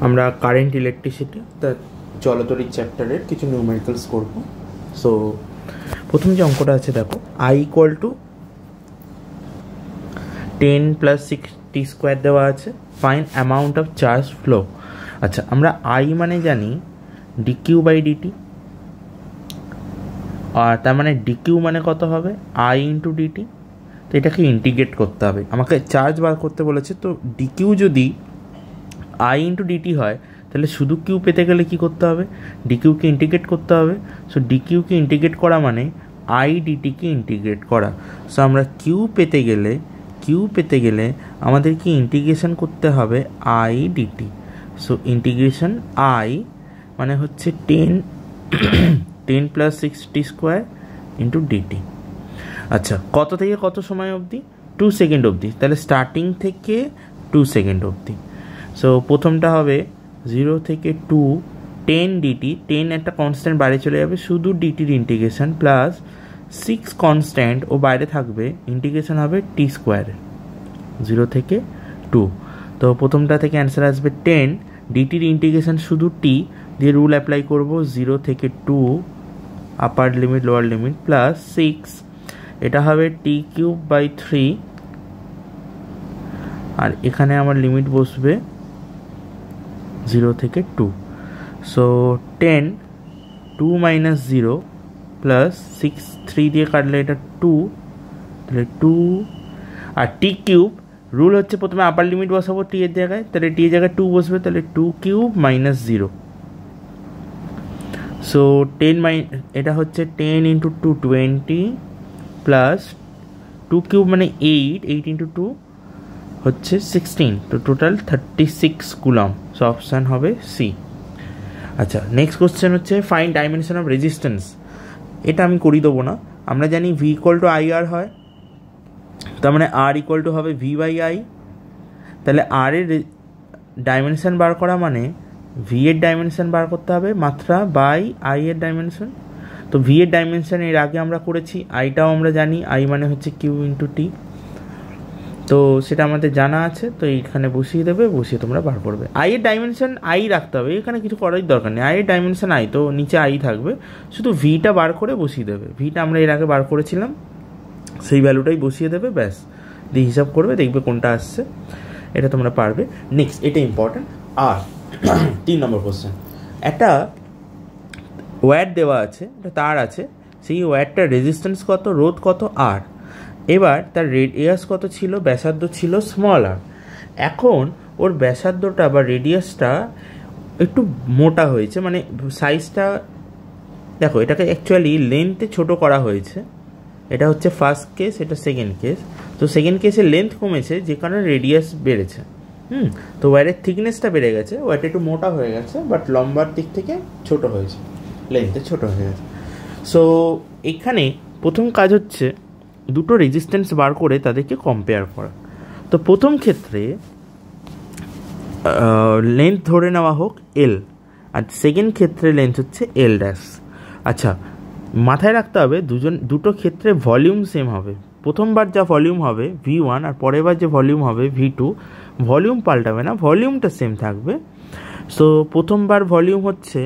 আমরা current electricity তার জলতড়িৎ চ্যাপ্টারের কিছু নিউমেরিক্যালস করব। সো প্রথম যে অঙ্কটা আছে দেখো, I ইকুয়াল টু 10 + 60² দেওয়া আছে, fine amount of charge flow. আচ্ছা, আমরা I মানে জানি dq/dt, আর তার মানে dq মানে কত হবে I × dt। তো এটাকে ইন্টিগ্রেট করতে হবে, আমাকে চার্জ বার করতে বলেছে। তো dq যদি I × dt হয় তাহলে শুধু q পেতে গেলে কি করতে হবে, dq কে ইন্টিগ্রেট করতে হবে। সো dq কে ইন্টিগ্রেট করা মানে I dt কে ইন্টিগ্রেট করা। সো আমরা q পেতে গেলে আমাদেরকে ইন্টিগ্রেশন করতে হবে I dt। So integration I মানে হচ্ছে 10 + 60² × dt। আচ্ছা, কত থেকে কত সময় অবধি? 2 সেকেন্ড অবধি। তাহলে স্টার্টিং থেকে 2 সেকেন্ড অবধি। সো প্রথমটা হবে 0 থেকে 2 10 dt, 10 একটা কনস্ট্যান্ট বাইরে চলে যাবে, শুধু ডিটির ইন্টিগ্রেশন প্লাস 6 কনস্ট্যান্ট ও বাইরে থাকবে, ইন্টিগ্রেশন হবে t², 0 থেকে 2। তো প্রথমটা থেকে অ্যান্সার আসবে 10, ডিটির ইন্টিগ্রেশন শুধু t দিয়ে রুল অ্যাপ্লাই করব, 0 থেকে 2 আপার লিমিট লোয়ার লিমিট প্লাস 6, এটা হবে t³/3, আর এখানে আমার লিমিট বসবে 0 থেকে 2। সো 10, 2 - 0 প্লাস 6, 3 দিয়ে কাটলে এটা 2, তাহলে 2। আর t³ রুল হচ্ছে প্রথমে আপার লিমিট বসাবো t এর জায়গায়, তাহলে t এর জায়গায় 2 বসবে, তাহলে 2³ - 0। সো 10 এটা হচ্ছে 10 × 2 20 প্লাস 2³ মানে 8, 8 × 2 হচ্ছে 16, তো টোটাল 36 কুলম। সো অপশান হবে সি। আচ্ছা, নেক্সট কোশ্চেন হচ্ছে ফাইন্ড ডাইমেনশন অফ রেজিস্ট্যান্স। এটা আমি করি দেবো না, আমরা জানি V = IR হয়, তার মানে R = হবে V/I। তাহলে R এর ডাইমেনশন বার করা মানে V এর ডাইমেনশন বার করতে হবে মাত্রা বাই I এর ডাইমেনশন। তো V এর ডাইমেনশন এর আগে আমরা করেছি, আইটাও আমরা জানি, I মানে হচ্ছে Q × T। তো সেটা আমাদের জানা আছে, তো এইখানে বসিয়ে দেবে, বসিয়ে তোমরা বার করবে। I এর ডাইমেনশন I রাখতে হবে, এখানে কিছু করার দরকার নেই। I এর ডাইমেনশন I, তো নিচে I থাকবে, শুধু Vটা বার করে বসিয়ে দেবে। Vটা আমরা এর আগে বার করেছিলাম, সেই ভ্যালুটাই বসিয়ে দেবে, ব্যাস দিয়ে হিসাব করবে, দেখবে কোনটা আসছে, এটা তোমরা পারবে। নেক্সট, এটা ইম্পর্টেন্ট। আর 3 নম্বর কোশ্চেন, একটা ওয়্যার দেওয়া আছে, একটা তার আছে, সেই ওয়্যারটার রেজিস্ট্যান্স কত, রোধ কত, আর এবার তার রেডিয়াস কত ছিল, ব্যাসার্ধ ছিল স্মল আর। এখন ওর ব্যাসার্ধটা বা রেডিয়াসটা একটু মোটা হয়েছে, মানে সাইজটা দেখো, এটাকে অ্যাকচুয়ালি লেন্থে ছোট করা হয়েছে। এটা হচ্ছে ফার্স্ট কেস, এটা সেকেন্ড কেস। তো সেকেন্ড কেসে লেন্থ কমেছে, যে কারণে রেডিয়াস বেড়েছে। তো ওয়্যারের থিকনেসটা বেড়ে গেছে, ওয়্যারটা একটু মোটা হয়ে গেছে, বাট লম্বার দিক থেকে ছোট হয়েছে, লেন্থে ছোট হয়ে গেছে। সো এখানে প্রথম কাজ হচ্ছে দুটো রেজিস্ট্যান্স বার করে তাদেরকে কম্পেয়ার করা। তো প্রথম ক্ষেত্রে লেন্থ ধরে নেওয়া হোক L, আর সেকেন্ড ক্ষেত্রে লেন্থ হচ্ছে L'। আচ্ছা, মাথায় রাখতে হবে দুটো ক্ষেত্রে ভলিউম সেম হবে। প্রথমবার যা ভলিউম হবে V1, আর পরের বার যে ভলিউম হবে V2, ভলিউম পাল্টাবে না, ভলিউমটা সেম থাকবে। সো প্রথমবার ভলিউম হচ্ছে,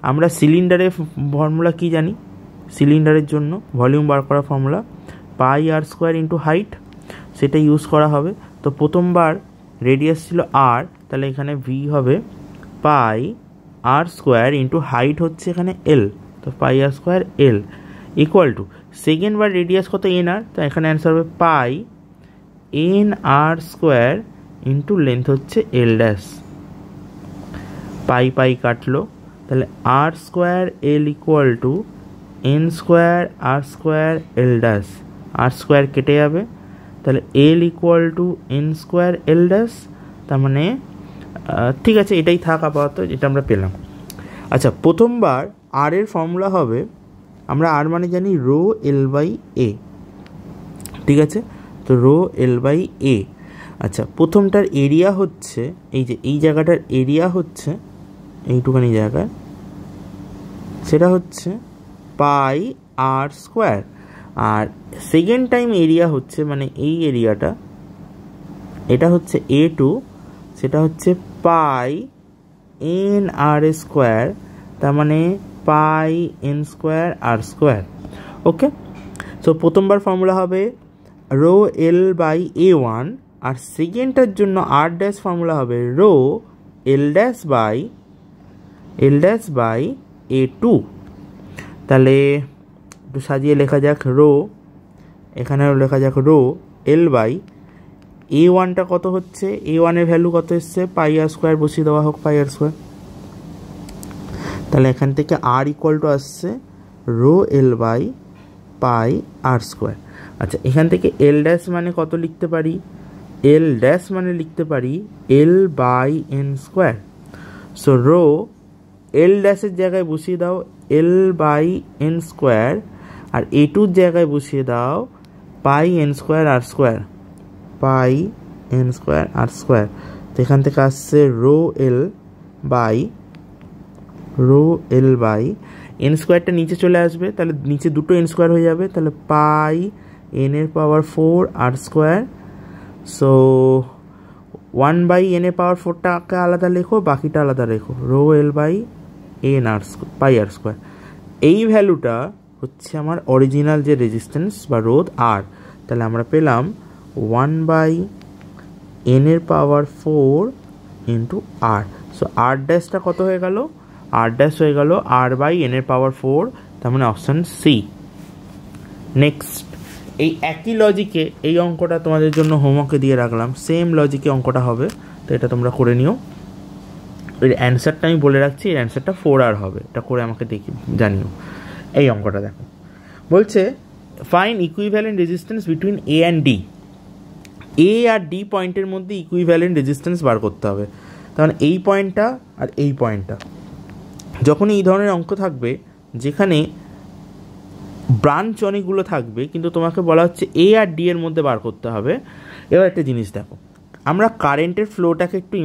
আমরা সিলিন্ডারের ফর্মুলা কি জানি, সিলিন্ডারের জন্য ভলিউম বার করার ফর্মুলা πr² × হাইট, সেটা ইউজ করা হবে। তো প্রথমবার রেডিয়াস ছিল R, তাহলে এখানে V হবে πr² × হাইট হচ্ছে এখানে L, তো πr² L equal to second bar radius কত nr, তো এখানে অ্যান্সার হবে πnr² × লেন্থ হচ্ছে L'। পাই কাটলো, তাহলে r² L equal to n² r² L', r² কেটে যাবে, তাহলে L equal to n² L'। তার মানে ঠিক আছে, এটাই থাক আপাতত, এটা আমরা পেলাম। আচ্ছা, প্রথমবার R এর ফর্মুলা হবে, আমরা R মানে জানি ρL/A, ঠিক আছে, তো ρL/A। আচ্ছা, প্রথমটার এরিয়া হচ্ছে, এই যে এই জায়গাটার এরিয়া হচ্ছে এইটুখানি জায়গা, সেটা হচ্ছে πr², আর সেকেন্ড টাইম এরিয়া হচ্ছে, মানে এই এরিয়াটা, এটা হচ্ছে A2, সেটা হচ্ছে এন আর স্কোয়ার, তার মানে pi N square R square. Okay, so প্রথমবার ফর্মুলা হবে rho L by A one, আর সেকেন্ডটার জন্য আর ড্যাশ ফর্মুলা হবে rho L dash by A two. তাহলে একটু সাজিয়ে লেখা যাক রো, এখানেও লেখা যাক রো এল বাই এ ওয়ানটা কত হচ্ছে, এ ওয়ানের ভ্যালু কত এসছে, পাই আর স্কোয়ার বসিয়ে দেওয়া হোক, পাই আর স্কোয়ার। তাহলে এখান থেকে আর ইকুয়াল টু আসছে rho L by pi R square. আচ্ছা, এখান থেকে এল ড্যাশ মানে কত লিখতে পারি, এল ড্যাশ মানে লিখতে পারি L by N square. So rho L ড্যাশের জায়গায় বসিয়ে দাও এল বাই এন স্কোয়ার, আর এ টুর জায়গায় বসিয়ে দাও pi N square R square, pi N square R square. তো এখান থেকে আসছে রো এল বাই এন স্কোয়ারটা নিচে চলে আসবে, তাহলে নিচে দুটো এন স্কোয়ার হয়ে যাবে, তাহলে পাই এন এর power 4 R square. So 1 by N এর পাওয়ার 4টাকে আলাদা লেখো, বাকিটা আলাদা রেখো, রো এল বাই এন আর পাই আর স্কোয়ার। এই ভ্যালুটা হচ্ছে আমার অরিজিনাল যে রেজিস্ট্যান্স বা রোধ আর। তাহলে আমরা পেলাম 1 বাই এন এর পাওয়ার 4 ইন্টু আর। সো আর ড্যাশটা কত হয়ে গেল, আর ড্যাশ হয়ে গেল আর বাই এন এর পাওয়ার 4, তার মানে অপশান সি। নেক্সট, এই একই লজিকে এই অঙ্কটা তোমাদের জন্য হোমওয়ার্কে দিয়ে রাখলাম, সেম লজিকে অঙ্কটা হবে, তো এটা তোমরা করে নিও। এর অ্যান্সারটা আমি বলে রাখছি, এর অ্যান্সারটা 4R হবে, এটা করে আমাকে দেখি জানিও। এই অঙ্কটা দেখো, বলছে find equivalent resistance between A and D. A আর ডি পয়েন্টের মধ্যে ইকুইভ্যালেন্ট রেজিস্ট্যান্স বার করতে হবে। তার মানে এই পয়েন্টটা আর এই পয়েন্টটা, যখন এই ধরনের অঙ্ক থাকবে যেখানে ব্রাঞ্চ অনেকগুলো থাকবে কিন্তু তোমাকে বলা হচ্ছে এ আর ডি এর মধ্যে বার করতে হবে। এবার একটা জিনিস দেখো, আমরা কারেন্টের ফ্লোটাকে একটু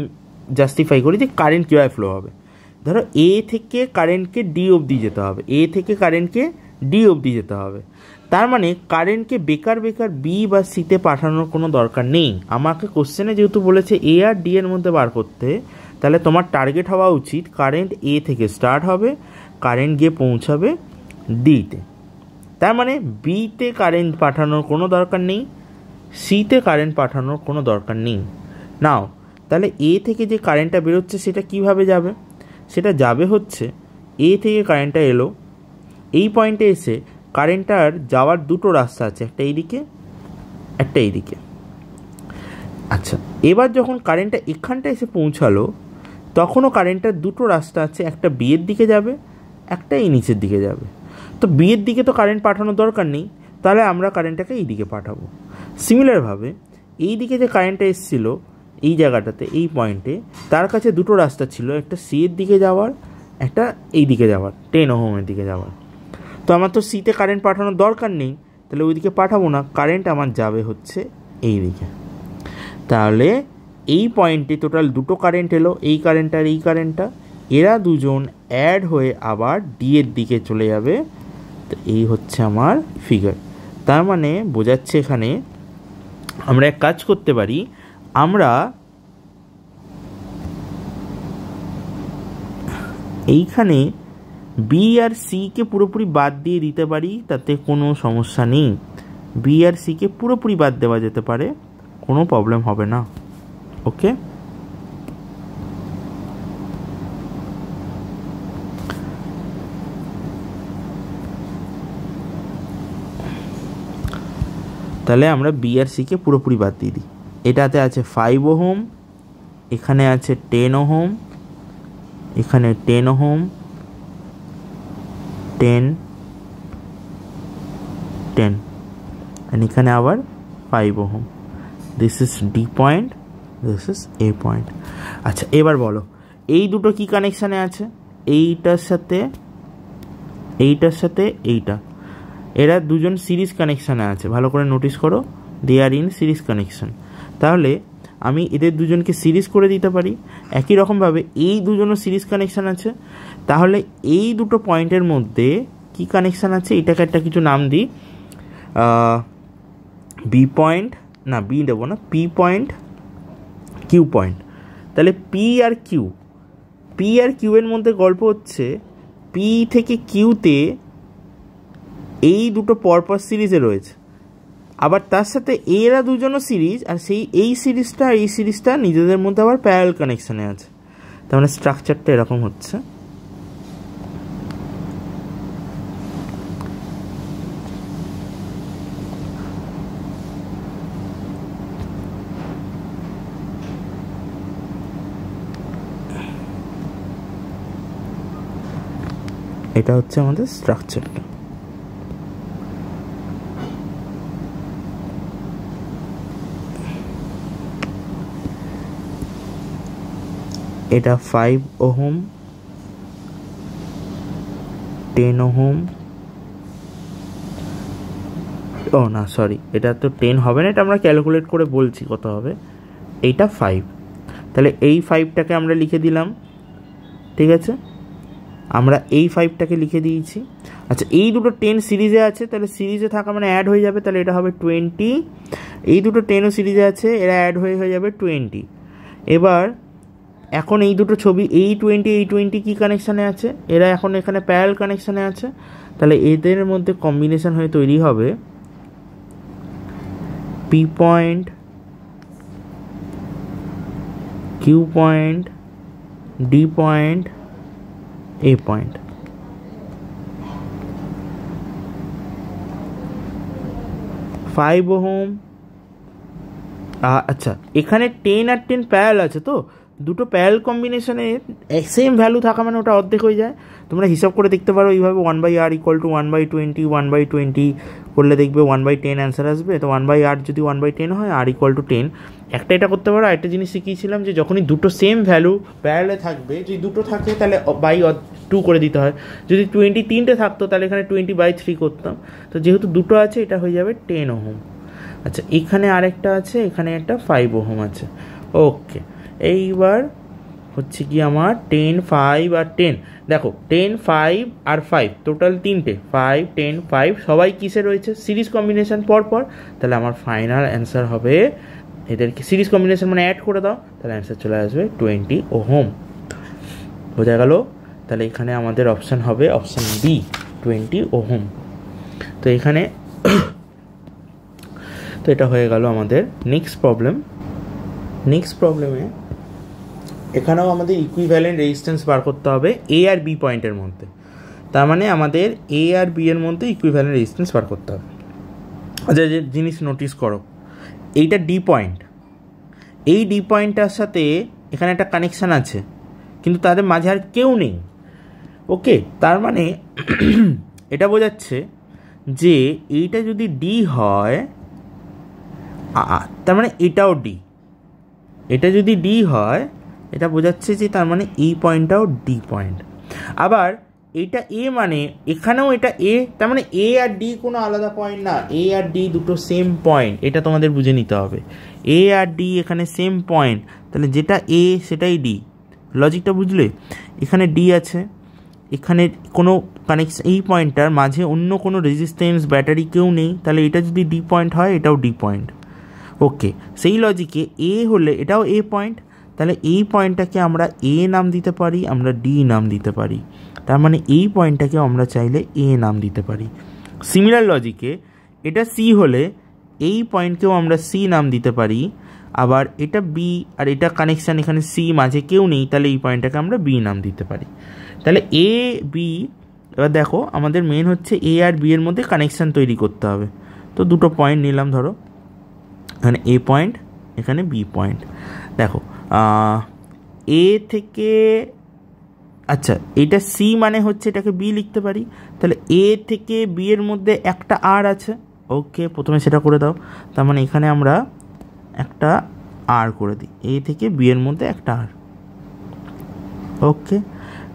জাস্টিফাই করি যে কারেন্ট কীভাবে ফ্লো হবে। ধরো এ থেকে কারেন্টকে ডি অবধি যেতে হবে, এ থেকে কারেন্টকে ডি অবধি যেতে হবে, তার মানে কারেন্টকে বেকার বি বা সিতে পাঠানোর কোনো দরকার নেই। আমাকে কোশ্চেনে যেহেতু বলেছে এ আর ডি এর মধ্যে বার করতে, তাহলে তোমার টার্গেট হওয়া উচিত কারেন্ট এ থেকে স্টার্ট হবে, কারেন্ট গিয়ে পৌঁছাবে ডিতে। তার মানে বিতে কারেন্ট পাঠানোর কোনো দরকার নেই, সিতে কারেন্ট পাঠানোর কোনো দরকার নেই। নাও তাহলে এ থেকে যে কারেন্টটা বেরোচ্ছে সেটা কিভাবে যাবে, সেটা যাবে হচ্ছে এ থেকে কারেন্টটা এলো, এই পয়েন্টে এসে কারেন্টটার যাওয়ার দুটো রাস্তা আছে, একটা এইদিকে একটা এইদিকে। আচ্ছা, এবার যখন কারেন্টটা এখানটা এসে পৌঁছালো তখনও কারেন্টটার দুটো রাস্তা আছে, একটা বিয়ের দিকে যাবে, একটা এই নিচের দিকে যাবে। তো বিয়ের দিকে তো কারেন্ট পাঠানোর দরকার নেই, তাহলে আমরা কারেন্টটাকে এই দিকে পাঠাবো। সিমিলারভাবে এই দিকে যে কারেন্টটা এসেছিলো এই জায়গাটাতে, এই পয়েন্টে, তার কাছে দুটো রাস্তা ছিল, একটা সি এর দিকে যাওয়ার, একটা এই দিকে যাওয়ার, 10 ওহমের দিকে যাওয়ার। তো আমার তো সিতে কারেন্ট পাঠানোর দরকার নেই, তাহলে ওইদিকে পাঠাবো না, কারেন্ট আমার যাবে হচ্ছে এই দিকে। তাহলে এই পয়েন্টে টোটাল দুটো কারেন্ট এলো, এই কারেন্ট আর এই কারেন্টটা, এরা দুজন অ্যাড হয়ে আবার ডি এর দিকে চলে যাবে। তো এই হচ্ছে আমার ফিগার। তার মানে বোঝাচ্ছে এখানে আমরা এক কাজ করতে পারি, আমরা এইখানে বি আর সিকে পুরোপুরি বাদ দিয়ে দিতে পারি, তাতে কোনো সমস্যা নেই। বি আর সিকে পুরোপুরি বাদ দেওয়া যেতে পারে, কোনো প্রবলেম হবে না। ওকে, তাহলে আমরা বি আর সিকে পুরোপুরি বাদ দিয়ে দিই। এটাতে আছে 5 ওহম, এখানে আছে 10 ওহম, এখানে 10 ওহম, 10 10, আর এখানে আবার 5 ohm. This is D point, this is a point. আচ্ছা, এবার বলো এই দুটো কি কানেকশানে আছে, এইটার সাথে এইটা, এরা দুজন সিরিজ কানেকশানে আছে। ভালো করে নোটিস করো, দে আর ইন সিরিজ কানেকশান। তাহলে আমি এদের দুজনকে সিরিজ করে দিতে পারি। একই রকমভাবে এই দুজনও সিরিজ কানেকশান আছে। তাহলে এই দুটো পয়েন্টের মধ্যে কি কানেকশান আছে, এটাকে একটা কিছু নাম দিই, বি পয়েন্ট, না বি দেবো না, পি পয়েন্ট, কিউ পয়েন্ট। তাহলে P R Q P R Q এর মধ্যে গল্প হচ্ছে পি থেকে কিউতে এই দুটো পরপর সিরিজে রয়েছে, আবার তার সাথে এরা দুজনও সিরিজ, আর এই সিরিজটা আর এই সিরিজটা নিজেদের মধ্যে আবার প্যারালাল কানেকশানে আছে। তার মানে স্ট্রাকচারটা এরকম হচ্ছে। এটা হচ্ছে আমাদের স্ট্রাকচারটা। এটা 5 ওহম, 10 ওহম, ও না সরি, এটা তো 10 হবে না, এটা আমরা ক্যালকুলেট করে বলছি কত হবে। এইটা 5, তাহলে এই 5টাকে আমরা লিখে দিলাম, ঠিক আছে, আমরা এই 5টাকে লিখে দিয়েছি। আচ্ছা, এই দুটো 10 সিরিজে আছে, তাহলে সিরিজে থাকা মানে অ্যাড হয়ে যাবে, তাহলে এটা হবে 20। এই দুটো 10ও সিরিজে আছে, এরা অ্যাড হয়ে যাবে 20। এবার এখন এই দুটো ছবি এই 20 কি কানেকশানে আছে, এরা এখন এখানে প্যারালাল কানেকশানে আছে, তাহলে এদের মধ্যে কম্বিনেশন হয়ে তৈরি হবে P point, Q point, D point, A point. Five ohm, আচ্ছা এখানে 10 আর 10 প্যারালাল আছে, তো দুটো প্যারালাল কম্বিনেশনে সেম ভ্যালু থাকা মানে ওটা অর্ধেক হয়ে যায়। তোমরা হিসাব করে দেখতে পারো এইভাবে 1/r = 1/20, 1/20 করলে দেখবে 1/10 অ্যান্সার আসবে। তো 1/r যদি 1/10 হয়, r = 10। একটা এটা করতে পারো। আরেকটা জিনিস শিখিয়েছিলাম যে যখনই দুটো সেম ভ্যালু প্যারালালে থাকবে, যদি দুটো থাকে তাহলে /2 করে দিতে হয়। যদি 23টে থাকতো তাহলে এখানে 20/3 করতাম। তো যেহেতু দুটো আছে, এটা হয়ে যাবে 10 ওহম। আচ্ছা, এখানে আরেকটা আছে, এখানে একটা 5 ওহম আছে। ওকে, এইবার হচ্ছে কি আমার 10, 5 আর 10। দেখো 10, 5 আর 5 টোটাল 3টে, 5, 10, 5 সবাই কিসে রয়েছে, সিরিজ কম্বিনেশন পরপর। তাহলে আমার ফাইনাল অ্যান্সার হবে, এদেরকে সিরিজ কম্বিনেশন মানে অ্যাড করে দাও, তাহলে অ্যান্সার চলে আসবে 20 ওহম। বোঝা গেল? তাহলে এখানে আমাদের অপশান হবে অপশান বি, 20 ওহম। তো এখানে তো এটা হয়ে গেল আমাদের নেক্সট প্রবলেমে এখানেও আমাদের ইকুইভ্যালেন্ট রেজিস্ট্যান্স বার করতে হবে এ আর বি পয়েন্টের মধ্যে। তার মানে আমাদের এ আর বি এর মধ্যে ইকুইভ্যালেন্ট রেজিস্ট্যান্স বার করতে হবে। আচ্ছা, যে জিনিস নোটিস করো, এইটা ডি পয়েন্ট, এই ডি পয়েন্টটার সাথে এখানে একটা কানেকশান আছে, কিন্তু তাদের মাঝে আর কেউ নেই। ওকে, তার মানে এটা বোঝাচ্ছে যে এইটা যদি ডি হয়, তার মানে এটাও ডি। এটা যদি ডি হয়, এটা বোঝাচ্ছে যে তার মানে এই পয়েন্টটাও ডি পয়েন্ট। আবার এইটা এ, মানে এখানেও এটা এ, তার মানে এ আর ডি কোনো আলাদা পয়েন্ট না, এ আর ডি দুটো সেম পয়েন্ট। এটা তোমাদের বুঝে নিতে হবে, এ আর ডি এখানে সেম পয়েন্ট, তাহলে যেটা এ সেটাই ডি। লজিকটা বুঝলে? এখানে ডি আছে, এখানে কোনো কানেকশন, এই পয়েন্টটার মাঝে অন্য কোনো রেজিস্ট্যান্স ব্যাটারি কেউ নেই, তাহলে এটা যদি ডি পয়েন্ট হয়, এটাও ডি পয়েন্ট। ওকে, সেই লজিকে এ হলে এটাও এ পয়েন্ট, তাহলে এই পয়েন্টটাকে আমরা এ নাম দিতে পারি, আমরা ডি নাম দিতে পারি। তার মানে এই পয়েন্টটাকেও আমরা চাইলে এ নাম দিতে পারি। সিমিলার লজিকে এটা সি হলে এই পয়েন্টকেও আমরা সি নাম দিতে পারি। আবার এটা বি, আর এটা কানেকশান, এখানে সি মাঝে কেউ নেই, তাহলে এই পয়েন্টটাকে আমরা বি নাম দিতে পারি। তাহলে এ বি, এবার দেখো আমাদের মেন হচ্ছে এ আর বি এর মধ্যে কানেকশান তৈরি করতে হবে। তো দুটো পয়েন্ট নিলাম, ধরো এখানে এ পয়েন্ট, এখানে বি পয়েন্ট। দেখো এ থেকে, আচ্ছা এটা সি মানে হচ্ছে এটাকে বি লিখতে পারি, তাহলে এ থেকে বি এর মধ্যে একটা আর আছে। ওকে, প্রথমে সেটা করে দাও। তার মানে এখানে আমরা একটা আর করে দিই, এ থেকে বি এর মধ্যে একটা আর। ওকে,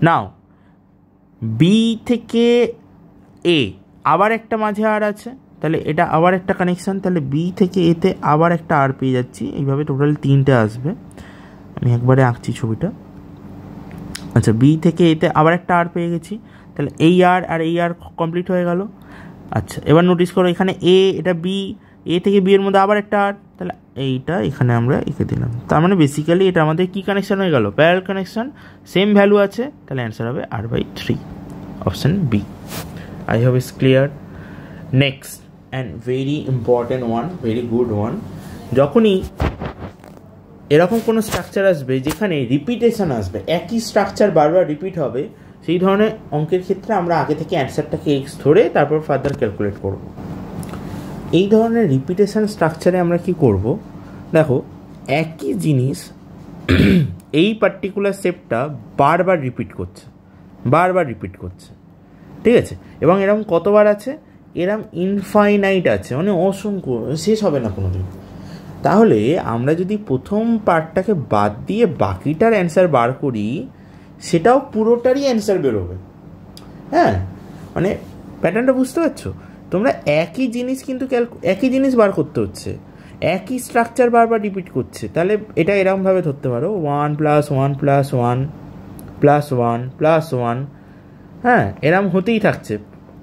নাও বি থেকে এ আবার একটা মাঝে আর আছে, তাহলে এটা আবার একটা কানেকশান, তাহলে বি থেকে এতে আবার একটা আর পেয়ে যাচ্ছি। এইভাবে টোটাল 3টে আসবে। আমি একবারে আঁকছি ছবিটা। আচ্ছা, বি থেকে এতে আবার একটা আর পেয়ে গেছি, তাহলে এই আর আর এই আর কমপ্লিট হয়ে গেল। আচ্ছা, এবার নোটিস করো এখানে এ, এটা বি, এ থেকে বি এর মধ্যে আবার একটা আর, তাহলে এইটা এখানে আমরা এঁকে দিলাম। তার মানে বেসিক্যালি এটা আমাদের কী কানেকশান হয়ে গেল? প্যারালাল কানেকশান, সেম ভ্যালু আছে, তাহলে অ্যান্সার হবে R/3, option B. I hope it's clear. Next and very important one, very good one, যখনই এরকম কোনো স্ট্রাকচার আসবে যেখানে রিপিটেশন আসবে, একই স্ট্রাকচার বারবার রিপিট হবে, সেই ধরনের অঙ্কের ক্ষেত্রে আমরা আগে থেকে অ্যান্সারটাকে এক্স ধরে তারপর ফার্দার ক্যালকুলেট করব। এই ধরনের রিপিটেশন স্ট্রাকচারে আমরা কি করব? দেখো, একই জিনিস এই পার্টিকুলার স্টেপটা বারবার রিপিট করছে, ঠিক আছে? এবং এরকম কতবার আছে? এরকম ইনফাইনাইট আছে, মানে অসংখ্য, শেষ হবে না কোনো দিন। তাহলে আমরা যদি প্রথম পার্টটাকে বাদ দিয়ে বাকিটার অ্যান্সার বার করি, সেটাও পুরোটারই অ্যান্সার বেরোবে। হ্যাঁ, মানে প্যাটার্নটা বুঝতে পারছো? তোমরা একই জিনিস কিন্তু একই জিনিস বার করতে হচ্ছে, একই স্ট্রাকচার বারবার রিপিট করছে। তাহলে এটা এরকমভাবে ধরতে পারো 1 + 1 + 1 + 1 + 1, হ্যাঁ, এরকম হতেই থাকছে,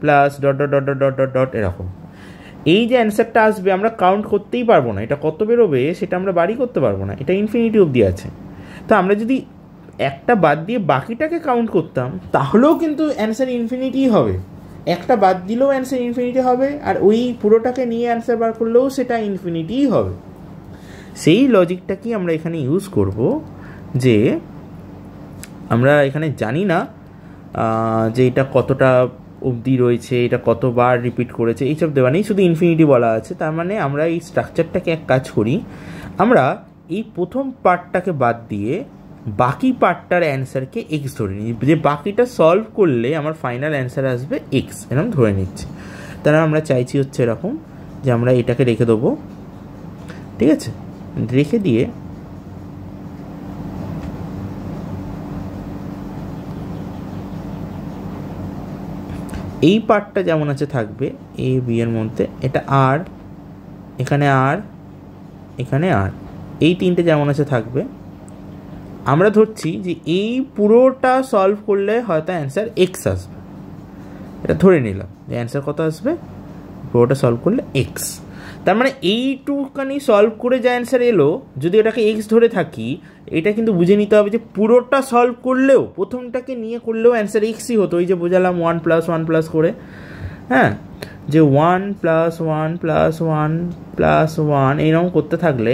plus dot dot dot dot dot dot এরকম। এই যে অ্যান্সারটা আসবে আমরা কাউন্ট করতেই পারবো না, এটা কত বেরোবে সেটা আমরা বাড়ি করতে পারবো না, এটা ইনফিনিটি অবধি আছে। তো আমরা যদি একটা বাদ দিয়ে বাকিটাকে কাউন্ট করতাম তাহলেও কিন্তু অ্যান্সার ইনফিনিটিই হবে, একটা বাদ দিলেও অ্যান্সার ইনফিনিটি হবে, আর ওই পুরোটাকে নিয়ে অ্যান্সার বার করলেও সেটা ইনফিনিটিই হবে। সেই লজিকটাকেই আমরা এখানে ইউজ করব, যে আমরা এখানে জানি না যে এটা কতটা অবধি রয়েছে, এটা কতবার রিপিট করেছে, এইসব দেওয়া নেই, শুধু ইনফিনিটি বলা আছে। তার মানে আমরা এই স্ট্রাকচারটাকে এক কাজ করি, আমরা এই প্রথম পার্টটাকে বাদ দিয়ে বাকি পার্টটার অ্যান্সারকে এক্স ধরে নিই, যে বাকিটা সলভ করলে আমার ফাইনাল অ্যান্সার আসবে এক্স, এরকম ধরে নিচ্ছি। তাহলে আমরা চাইছি হচ্ছে এরকম, যে আমরা এটাকে রেখে দেবো, ঠিক আছে? রেখে দিয়ে এই পার্টটা যেমন আছে থাকবে এ বি এর মধ্যে, এটা আর, এখানে আর, এখানে আর, এই তিনটে যেমন আছে থাকবে। আমরা ধরছি যে এই পুরোটা সলভ করলে হয়তো অ্যান্সার এক্স আসবে, এটা ধরে নিলাম যে অ্যান্সার কত আসবে, পুরোটা সলভ করলে এক্স। তার মানে এইটুখানি সলভ করে যা অ্যান্সার এলো, যদি ওটাকে এক্স ধরে থাকি, এটা কিন্তু বুঝে নিতে হবে যে পুরোটা সলভ করলেও, প্রথমটাকে নিয়ে করলেও অ্যান্সার এক্সই হতো। ওই যে বোঝালাম 1 + 1 + করে, হ্যাঁ, যে 1 + 1 + 1 + 1 এইরকম করতে থাকলে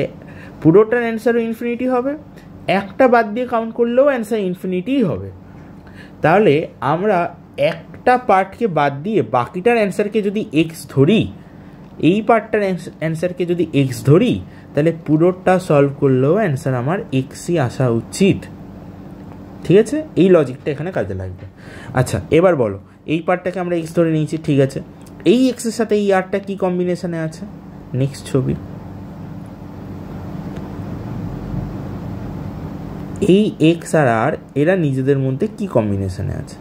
পুরোটার অ্যান্সারও ইনফিনিটি হবে, একটা বাদ দিয়ে কাউন্ট করলেও অ্যান্সার ইনফিনিটিই হবে। তাহলে আমরা একটা পার্টকে বাদ দিয়ে বাকিটার অ্যান্সারকে যদি এক্স ধরি, এই পার্টটার অ্যান্সারকে যদি এক্স ধরি, তাহলে পুরোটা সলভ করলেও অ্যান্সার আমার এক্সই আসা উচিত, ঠিক আছে? এই লজিকটা এখানে কাজে লাগবে। আচ্ছা, এবার বলো, এই পার্টটাকে আমরা এক্স ধরে নিয়েছি, ঠিক আছে, এই এক্সের সাথে এই আরটা কি কম্বিনেশনে আছে? নেক্সট ছবি, এই এক্স আর আর এরা নিজেদের মধ্যে কি কম্বিনেশনে আছে?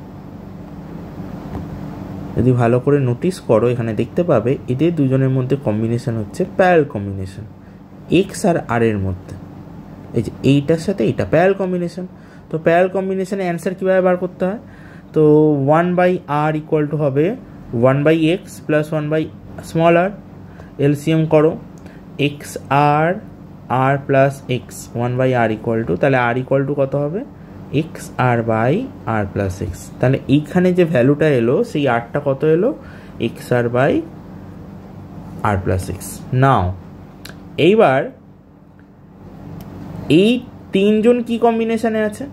যদি ভালো করে নোটিস করো, এখানে দেখতে পাবে এদের দুজনের মধ্যে কম্বিনেশন হচ্ছে প্যারালাল কম্বিনেশন, এক্স আর আর এর মধ্যে। এই যে এইটার সাথে এইটা প্যারালাল কম্বিনেশন। তো প্যারালাল কম্বিনেশনের অ্যান্সার কীভাবে বার করতে হয়? তো 1/r = হবে 1/x + 1/r, এলসিএম করো, এক্স আর আর প্লাস এক্স, 1/r = তাহলে r = কত হবে? xr/r + x। তাহলে এইখানে যে ভ্যালুটা এলো, সেই আরটা কত এলো? xr/r + x। নাও এইবার এই তিনজন কি কম্বিনেশনে আছে?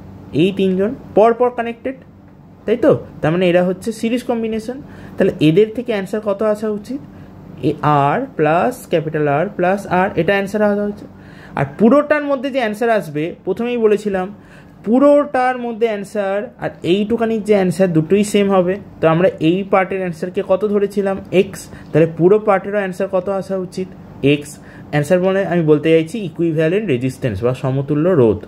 এই তিনজন পরপর কানেক্টেড, তাই তো? তার মানে এরা হচ্ছে সিরিজ কম্বিনেশন। তাহলে এদের থেকে অ্যান্সার কত আসা উচিত? আর প্লাস ক্যাপিটাল আর প্লাস আর, এটা অ্যান্সার আসা হচ্ছে। আর পুরোটার মধ্যে যে অ্যান্সার আসবে, প্রথমেই বলেছিলাম পুরোটার মধ্যে অ্যান্সার আর এইটুকানির যে অ্যান্সার দুটোই সেম হবে। তো আমরা এই পার্টের অ্যান্সারকে কত ধরেছিলাম? এক্স। তাহলে পুরো পার্টেরও অ্যান্সার কত আসা উচিত? এক্স। অ্যান্সার মানে আমি বলতে চাইছি ইকুইভ্যালেন্ট রেজিস্ট্যান্স বা সমতুল্য রোধ,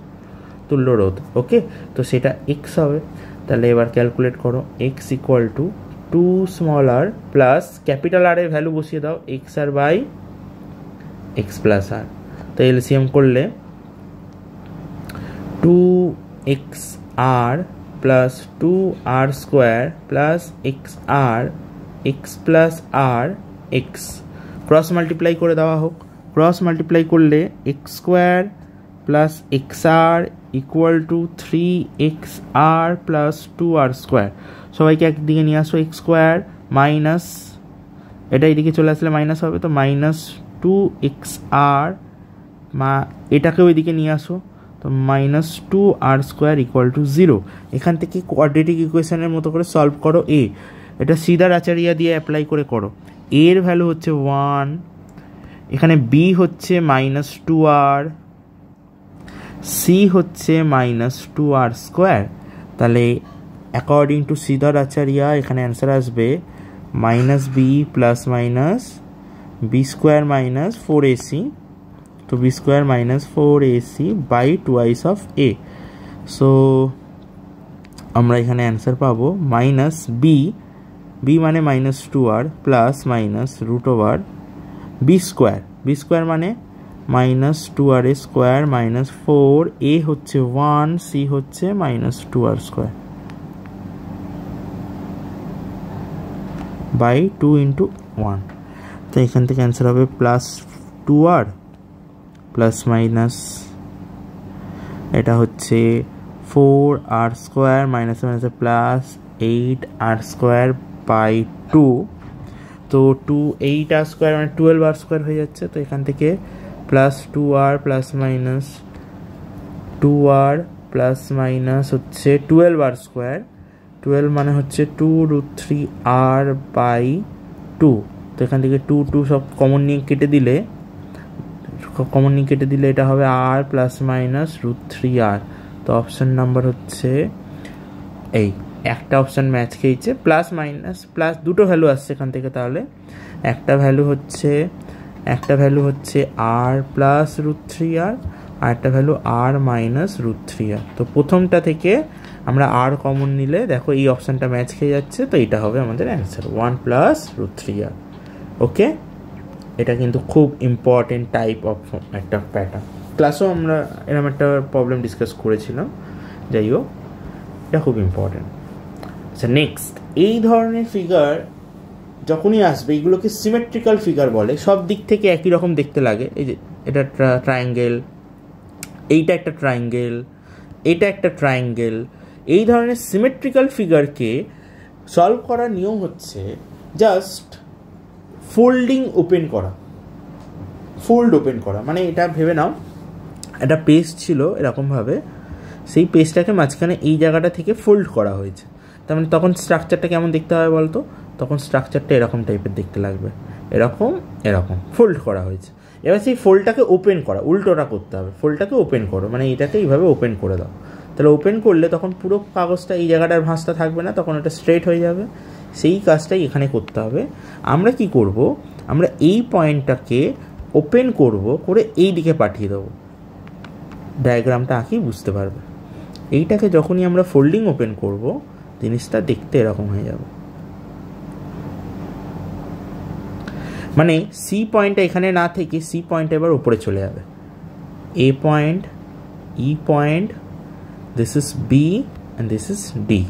তুল্য রোধ। ওকে, তো সেটা এক্স হবে। তাহলে এবার ক্যালকুলেট করো, x = 2 r plus capital R এর ভ্যালু বসিয়ে দাও, xr/x + r। তো এলসিএম করলে 2xr + 2r² + xr x + r x, cross multiply করে দেওয়া হোক, ক্রস মাল্টিপ্লাই করলে x square plus x R equal to 3xr plus 2r square. সবাইকে একদিকে নিয়ে আসো, এক্স স্কোয়ার মাইনাস, এটা এদিকে চলে আসলে মাইনাস হবে, তো মাইনাস 2xr, এটাকেও এদিকে নিয়ে আসো, তো minus 2r square equal to 0। এখান থেকে কোয়াড্রেটিক ইকুয়েশনের মতো করে সলভ করো এ, এটা সিদার-আচারিয়া দিয়ে অ্যাপ্লাই করে করো। এর ভ্যালু হচ্ছে 1, এখানে বি হচ্ছে মাইনাস 2r, সি হচ্ছে মাইনাস 2r স্কোয়ার। তাহলে অ্যাকর্ডিং টু সিদার-আচারিয়া এখানে অ্যান্সার আসবে minus B plus minus B square minus 4ac, তো B square minus 4ac by 2i of A. So আমরা এখানে অ্যান্সার পাবো মাইনাস বি, বি মানে minus 2r plus minus root over B square মানে minus 2r square minus 4, A হচ্ছে 1, C হচ্ছে minus 2r square by 2 into 1। তো এখান থেকে অ্যান্সার হবে প্লাস 2r প্লাস মাইনাস, এটা হচ্ছে 4r square minus minus plus 8r square by 2, তো 8r স্কোয়ার মানে 12r স্কোয়ার হয়ে যাচ্ছে। তো এখান থেকে plus 2r plus minus 2r plus minus হচ্ছে 12r স্কোয়ার, 12 মানে হচ্ছে 2√3r বাই 2। তো এখান থেকে 2 সব কমন নিয়ে কেটে দিলে এটা হবে r প্লাস মাইনাস √3r। তো অপশান নাম্বার হচ্ছে এই, একটা অপশান ম্যাচ খেয়েছে, প্লাস মাইনাস প্লাস দুটো ভ্যালু আসছে এখান থেকে। তাহলে একটা ভ্যালু হচ্ছে r প্লাস √3r, আর একটা ভ্যালু r মাইনাস √3r। তো প্রথমটা থেকে আমরা r কমন নিলে দেখো এই অপশানটা ম্যাচ খেয়ে যাচ্ছে, তো এটা হবে আমাদের অ্যান্সার 1 প্লাস √3r। ওকে, এটা কিন্তু খুব ইম্পর্টেন্ট টাইপ অফ একটা প্যাটার্ন, ক্লাসেও আমরা এরকম একটা প্রবলেম ডিসকাস করেছিলাম। যাই হোক, এটা খুব ইম্পর্টেন্ট। আচ্ছা, নেক্সট, এই ধরনের ফিগার যখনই আসবে এগুলোকে সিমেট্রিক্যাল ফিগার বলে। সব দিক থেকে একই রকম দেখতে লাগে। এই যে এটা ট্রায়াঙ্গেল, এইটা একটা ট্রায়াঙ্গেল, এটা একটা ট্রায়াঙ্গেল। এই ধরনের সিমেট্রিক্যাল ফিগারকে সলভ করার নিয়ম হচ্ছে জাস্ট ফোল্ড ওপেন করা। মানে এটা ভেবে নাও একটা পেজ ছিল এরকমভাবে, সেই পেজটাকে মাঝখানে এই জায়গাটা থেকে ফোল্ড করা হয়েছে। তার মানে তখন স্ট্রাকচারটা কেমন দেখতে হবে বলতো? তখন স্ট্রাকচারটা এরকম টাইপের দেখতে লাগবে, এরকম ফোল্ড করা হয়েছে। এবার সেই ফোল্ডটাকে ওপেন করা, উল্টোটা করতে হবে, ফোল্ডটাকে ওপেন করো, মানে এইটাকে এইভাবে ওপেন করে দাও। তাহলে ওপেন করলে তখন পুরো কাগজটা এই জায়গাটার ভাঁজটা থাকবে না, তখন এটা স্ট্রেট হয়ে যাবে। সেই কাজটাই এখানে করতে হবে। আমরা কি করব, আমরা এই পয়েন্টটাকে ওপেন করে এই দিকে পাঠিয়ে দেবো। ডায়াগ্রামটা আঁকি বুঝতে পারবে। এইটাকে যখনই আমরা ফোল্ডিং ওপেন করব, জিনিসটা দেখতে এরকম হয়ে যাবে। মানে সি পয়েন্টটা এখানে না থেকে সি পয়েন্টটা এবার উপরে চলে যাবে। A point, E point, this is B and this is D.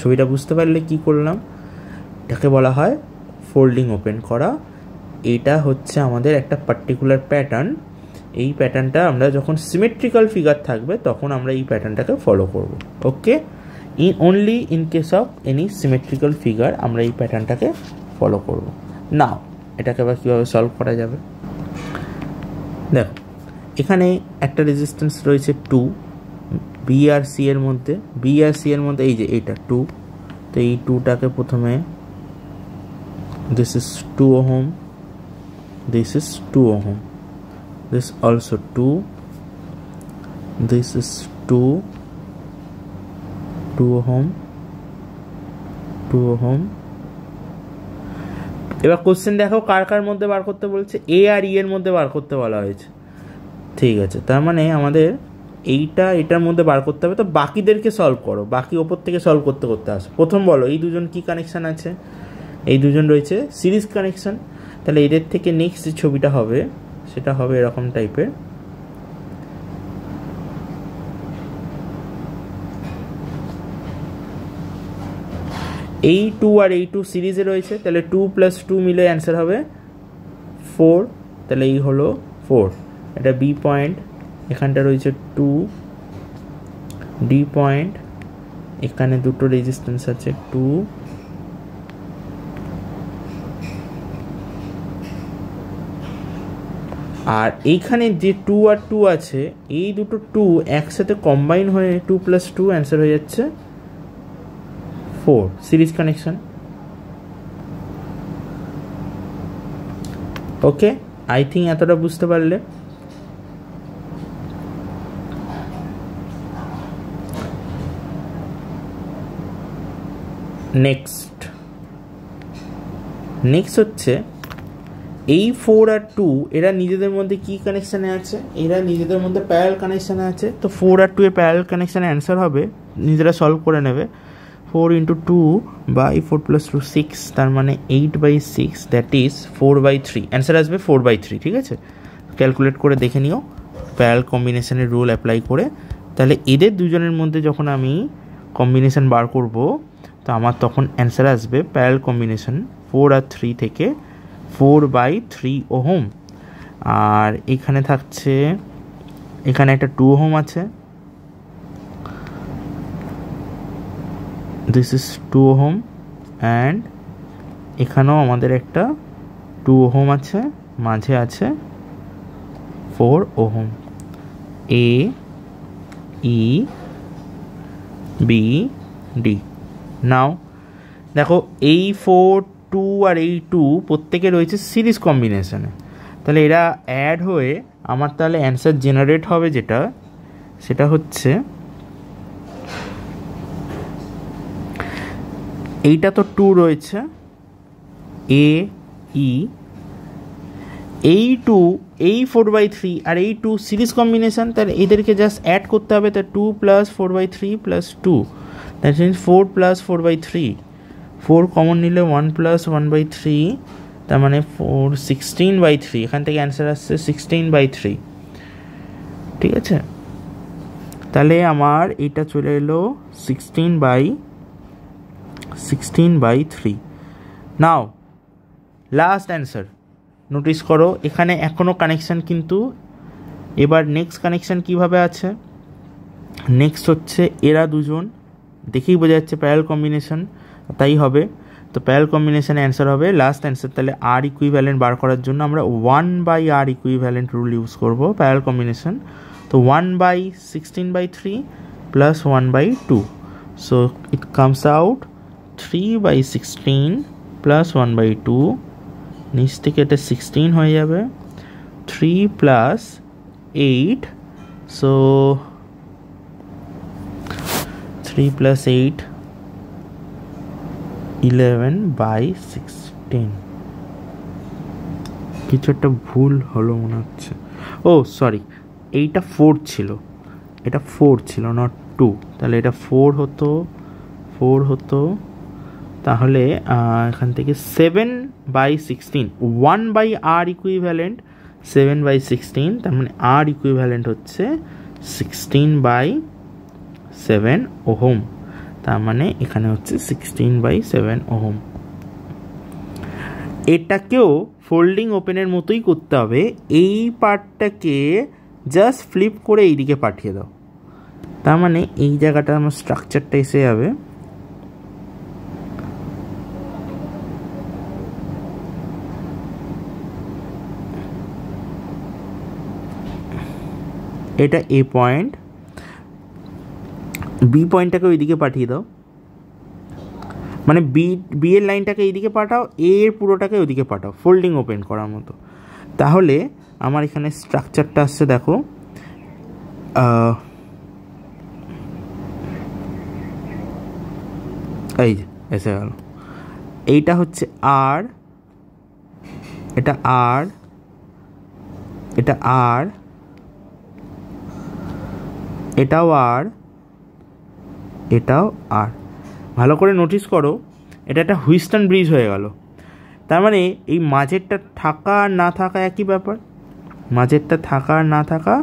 ছবিটা বুঝতে পারলে কি করলাম? এটাকে বলা হয় ফোল্ডিং ওপেন করা। এটা হচ্ছে আমাদের একটা পার্টিকুলার প্যাটার্ন। এই প্যাটার্নটা আমরা যখন সিমেট্রিক্যাল ফিগার থাকবে তখন আমরা এই প্যাটার্নটাকে ফলো করব। Okay, only in case of any symmetrical figure আমরা এই প্যাটার্নটাকে ফলো করব। নাও এটাকে আবার কীভাবে সলভ করা যাবে দেখো। এখানে একটা রেজিস্ট্যান্স রয়েছে 2, বি আর সি এর মধ্যে, এই যে এইটা 2। তো এই 2টাকে প্রথমে this is 2 ohm, this is 2 ohm, this also 2, this is 2 ohm, 2 ohm। এবার কোশ্চেন দেখো কার মধ্যে বার করতে বলছে, এ আর ই এর মধ্যে বার করতে বলা হয়েছে। ঠিক আছে, তার মানে আমাদের এটার মধ্যে বার করতে হবে। তো বাকিদেরকে সলভ করো, বাকি ওপর থেকে সলভ করতে আসো। প্রথম বলো এই দুজন কি কানেকশন আছে? এই দুজন রয়েছে সিরিজ কানেকশন। তাহলে এদের থেকে নেক্সট যে ছবিটা হবে সেটা হবে এরকম টাইপের। এই 2 আর এই 2 সিরিজে রয়েছে, তাহলে 2 + 2 মিলে অ্যান্সার হবে 4। তাহলে এই হলো 4, এটা বি পয়েন্ট, এখানটা রয়েছে 2, ডি পয়েন্ট, এখানে দুটো রেজিস্ট্যান্স আছে 2, আর এইখানে যে 2 আর 2 আছে এই দুটো 2 একসাথে কম্বাইন হয়ে 2 + 2 অ্যান্সার হয়ে যাচ্ছে 4, series connection. Okay, I think এতটা বুঝতে পারলে। নেক্সট হচ্ছে এই 4 আর 2 এরা নিজেদের মধ্যে কি কানেকশানে আছে, এরা নিজেদের মধ্যে প্যারালাল কানেকশানে আছে। তো 4 আর 2 এর প্যারালাল কানেকশানে অ্যান্সার হবে, নিজেরা সলভ করে নেবে, 4 × 2/4 + 2 6, তার মানে 8/6, দ্যাট ইজ 4/3, অ্যান্সার আসবে 4/3। ঠিক আছে, ক্যালকুলেট করে দেখে নিও প্যারালাল কম্বিনেশনের রুল অ্যাপ্লাই করে। তাহলে এদের দুজনের মধ্যে যখন আমি কম্বিনেশন বার করব তো আমার তখন অ্যান্সার আসবে প্যারালাল কম্বিনেশন 4 আর 3 থেকে 4/3 ওহম। আর এখানে থাকছে, এখানে একটা 2 ওহম আছে, দিস ইজ 2 ওহম, অ্যান্ড এখানেও আমাদের একটা 2 ওহম আছে, মাঝে আছে 4 ওহম। এ ই বি ডি। নাও দেখো এই 4, 2 আর এই 2 প্রত্যেকে রয়েছে সিরিজ কম্বিনেশনে, তাহলে এরা অ্যাড হয়ে আমার তাহলে অ্যান্সার জেনারেট হবে যেটা, সেটা হচ্ছে এইটা তো 2 রয়েছে, এ ই, এই 2, এই 4/3 আর এই 2 সিরিজ কম্বিনেশন, তাহলে এদেরকে জাস্ট অ্যাড করতে হবে। তা 2 + 4/3 + 2, দ্যাট মিনস 4 + 4/3, 4 কমন নিলে 1 + 1/3, তার মানে 4 16/3, এখান থেকে অ্যান্সার আসছে 16/3। ঠিক আছে, তাহলে আমার এটা চলে এলো 16/3। নাও লাস্ট অ্যান্সার নোটিস করো, এখানে এখনও কানেকশান, কিন্তু এবার নেক্সট কানেকশান কিভাবে আছে। নেক্সট হচ্ছে এরা দুজন, দেখেই বোঝা যাচ্ছে প্যারালাল কম্বিনেশন, তাই হবে। তো প্যারালাল কম্বিনেশনে অ্যান্সার হবে লাস্ট অ্যান্সার। তাহলে আর ইকুইভ্যালেন্ট বার করার জন্য আমরা 1/r ইকুইভ্যালেন্ট রুল ইউজ করবো প্যারালাল কম্বিনেশন। তো 1/16/3 + 1/2, সো ইট কামস আউট 3/16 + 1/2, নিচ থেকে এটা 16 হয়ে যাবে, 3 + 8, সো 3 + 8 11/16। কিছু একটা ভুল হলো মনে হচ্ছে, ও সরি, এইটা 4 ছিল, এটা 4 ছিল, নট 2, তাহলে এটা 4 হতো, তাহলে এখান থেকে 7/16, 1/r ইকুইভ্যালেন্ট 7/16, তার মানে r ইকুইভ্যালেন্ট হচ্ছে 16/7 ওহম, তার মানে এখানে হচ্ছে 16/7 ওহম। এটাকেও ফোল্ডিং ওপেনের মতোই করতে হবে, এই পার্টটাকে জাস্ট ফ্লিপ করে এইদিকে পাঠিয়ে দাও, তার মানে এই জায়গাটা আমার স্ট্রাকচারটা এসে যাবে এটা এ পয়েন্ট, বি পয়েন্টটাকে ওইদিকে পাঠিয়ে দাও, মানে বি এর লাইনটাকে এইদিকে পাঠাও, এ এর পুরোটাকে ওইদিকে পাঠাও ফোল্ডিং ওপেন করার মতো। তাহলে আমার এখানে স্ট্রাকচারটা আসছে, দেখো এই যে এসে গেল, এইটা হচ্ছে আর, এটা আর, এটা আর, এটাও আর, এটাও আর। ভালো করে নোটিস করো, এটা একটা হুইস্টন ব্রিজ হয়ে গেল, তার মানে এই মাঝেরটা থাকা আর না থাকা একই ব্যাপার, মাঝেরটা থাকা আর না থাকা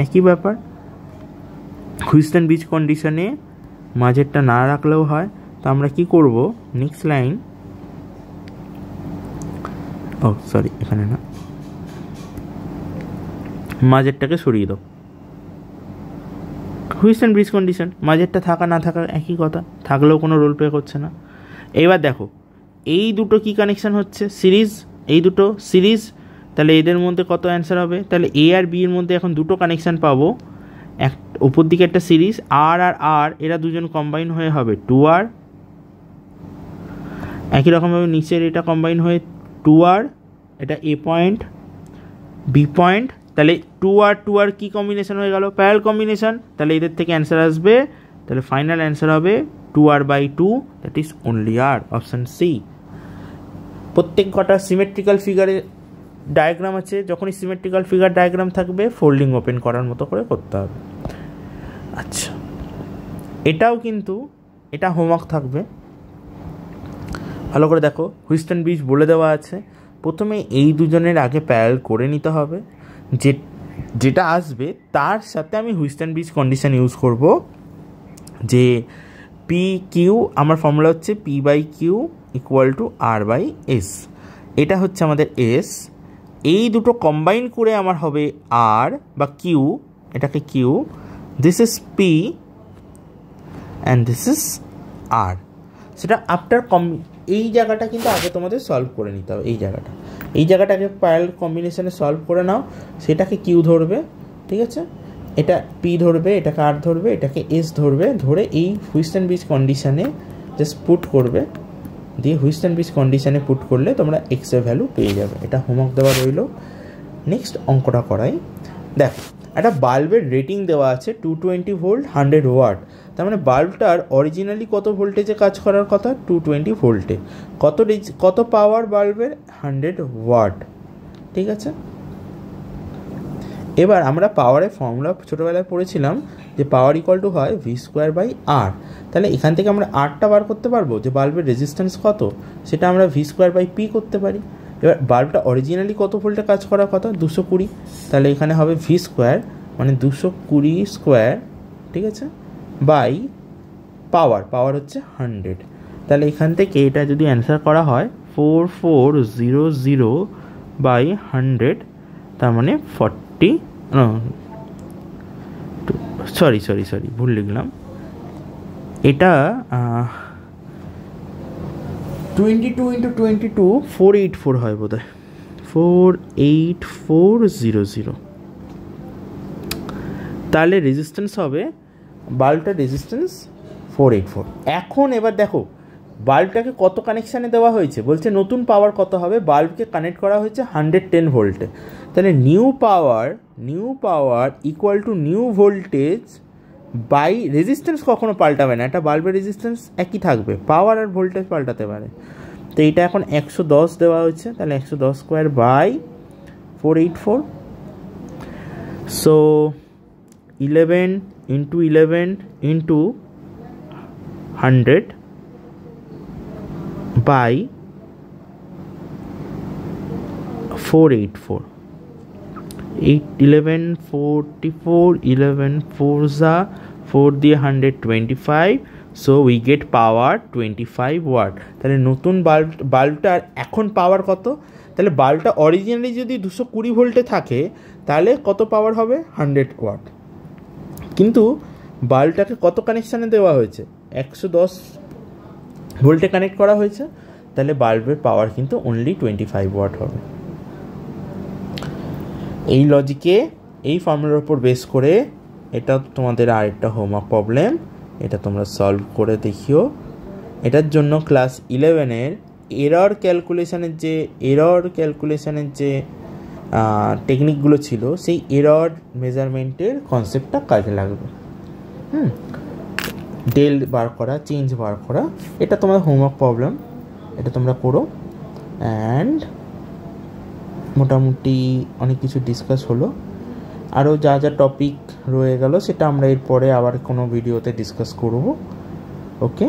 একই ব্যাপার। হুইস্টন ব্রিজ কন্ডিশনে মাঝেরটা না রাখলেও হয়। তো আমরা কি করব, নেক্সট লাইন, ও সরি এখানে না, মাঝেরটাকে সরিয়ে দাও। হুইস্টন ব্রিজ কন্ডিশন, মাঝেরটা থাকা না থাকা একই কথা, থাকলেও কোনো রোল প্লে করছে না। এবার দেখো এই দুটো কি কানেকশান হচ্ছে, সিরিজ, এই দুটো সিরিজ, তাহলে এদের মধ্যে কত অ্যান্সার হবে? তাহলে এ আর বি এর মধ্যে এখন দুটো কানেকশান পাবো, এক উপর দিকে একটা সিরিজ আর আর আর, এরা দুজন কম্বাইন হয়ে হবে 2R, একই রকমভাবে নিচের এটা কম্বাইন হয়ে 2R, এটা এ পয়েন্ট বি পয়েন্ট, তাহলে 2R কি কম্বিনেশন হয়ে গেল? প্যারাল কম্বিনেশন, তাহলে এদের থেকে অ্যান্সার আসবে, তাহলে ফাইনাল অ্যান্সার হবে 2R/2, that is only R, option C. প্রত্যেক কটা সিমেট্রিক্যাল ফিগারে ডায়াগ্রাম আছে, যখনই সিমেট্রিক্যাল ফিগার ডায়াগ্রাম থাকবে ফোল্ডিং ওপেন করার মতো করে করতে হবে। আচ্ছা, এটাও কিন্তু এটা হোমওয়ার্ক থাকবে, ভালো করে দেখো। হুইস্টন ব্রিজ বলে দেওয়া আছে, প্রথমে এই দুজনের আগে প্যারাল করে নিতে হবে, যেটা আসবে তার সাথে আমি হুইস্টন ব্রিজ কন্ডিশন ইউজ করব, যে পি কিউ, আমার ফর্মুলা হচ্ছে P/Q = R/S, এটা হচ্ছে আমাদের এস, এই দুটো কম্বাইন করে আমার হবে আর বা কিউ, এটাকে Q, this is P and this is R. সেটা আফটার এই জায়গাটা কিন্তু আগে তোমাদের সলভ করে নিতে হবে, এই জায়গাটাকে প্যারাল কম্বিনেশনে সলভ করে নাও, সেটাকে কিউ ধরবে, ঠিক আছে, এটা পি ধরবে, এটাকে আর ধরবে, এটাকে এস ধরবে, ধরে এই হুইস্টন ব্রিজ কন্ডিশনে জাস্ট পুট করবে, দিয়ে হুইস্টন ব্রিজ কন্ডিশনে পুট করলে তোমরা এক্স এর ভ্যালু পেয়ে যাবে। এটা হোমওয়ার্ক দেওয়া রইল। নেক্সট অঙ্কটা করাই। দেখো একটা বাল্বের রেটিং দেওয়া আছে 220 ভোল্ট 100 ওয়াট, তার মানে বাল্বটার অরিজিনালি কত ভোল্টেজে কাজ করার কথা? 220 ভোল্টে। কত পাওয়ার বাল্বের? 100 ওয়াট, ঠিক আছে। এবার আমরা পাওয়ারের ফর্মুলা ছোটোবেলায় পড়েছিলাম যে পাওয়ার = হয় V²/R, তাহলে এখান থেকে আমরা আরটা বার করতে পারবো, যে বাল্বের রেজিস্ট্যান্স কত, সেটা আমরা V²/P করতে পারি। এবার বাল্বটা অরিজিনালি কত ভোল্টে কাজ করার কথা? 220, তাহলে এখানে হবে V² মানে 220 স্কোয়ার, ঠিক আছে, বাই পাওয়ার হচ্ছে 100, তাহলে এখান থেকে এটা যদি অ্যান্সার করা হয় 4400/100, তার মানে 40, সরি ভুল লিখলাম, এটা 22 × 22 484 হয় বোধ হয়, 48400, তাহলে রেজিস্ট্যান্স হবে, বাল্বটার রেজিস্ট্যান্স 484। এখন এবার দেখো বাল্বটাকে কত কানেকশানে দেওয়া হয়েছে, বলছে নতুন পাওয়ার কত হবে, বাল্বকে কানেক্ট করা হয়েছে 110 ভোল্টে, তাহলে new power = new voltage by resistance, কখনো পাল্টাবে না, এটা বাল্বের রেজিস্ট্যান্স একই থাকবে, পাওয়ার আর ভোল্টেজ পাল্টাতে পারে। তো এটা এখন 110 দেওয়া হয়েছে, তাহলে 110 স্কোয়ার বাই 484, সো 11 × 11 × 100 বাই 484, 11 44, 11 4 4 দিয়ে 125, so we get power 25 watt. তাহলে নতুন বাল্বটার এখন পাওয়ার কত? তাহলে বাল্বটা অরিজিনালি যদি 220 ভোল্টে থাকে তাহলে কত পাওয়ার হবে? 100 ওয়াট, কিন্তু বাল্বটাকে কত কানেকশানে দেওয়া হয়েছে? 110 ভোল্টে কানেক্ট করা হয়েছে, তাহলে বাল্বের পাওয়ার কিন্তু অনলি 25 ওয়াট হবে। এই লজিকে, এই ফর্মুলার উপর বেস করে এটা তোমাদের আরেকটা হোমওয়ার্ক প্রবলেম, এটা তোমরা সলভ করে দেখিও। এটার জন্য ক্লাস 11-এর এরর ক্যালকুলেশনের যে টেকনিকগুলো ছিল, সেই এরর মেজারমেন্টের কনসেপ্টটা কাজে লাগবে। ডেল বার করা, চেঞ্জ বার করা, এটা তোমাদের হোমওয়ার্ক প্রবলেম, এটা তোমরা করো। অ্যান্ড মোটামুটি অনেক কিছু ডিসকাস হলো, আরও যা যা টপিক রয়ে গেল সেটা আমরা এরপরে আবার কোনো ভিডিওতে ডিসকাস করব। ওকে,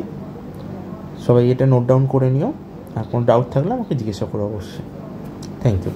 সবাই এটা নোট ডাউন করে নিও, আর কোনো ডাউট থাকলে আমাকে জিজ্ঞাসা করো অবশ্যই। Thank you.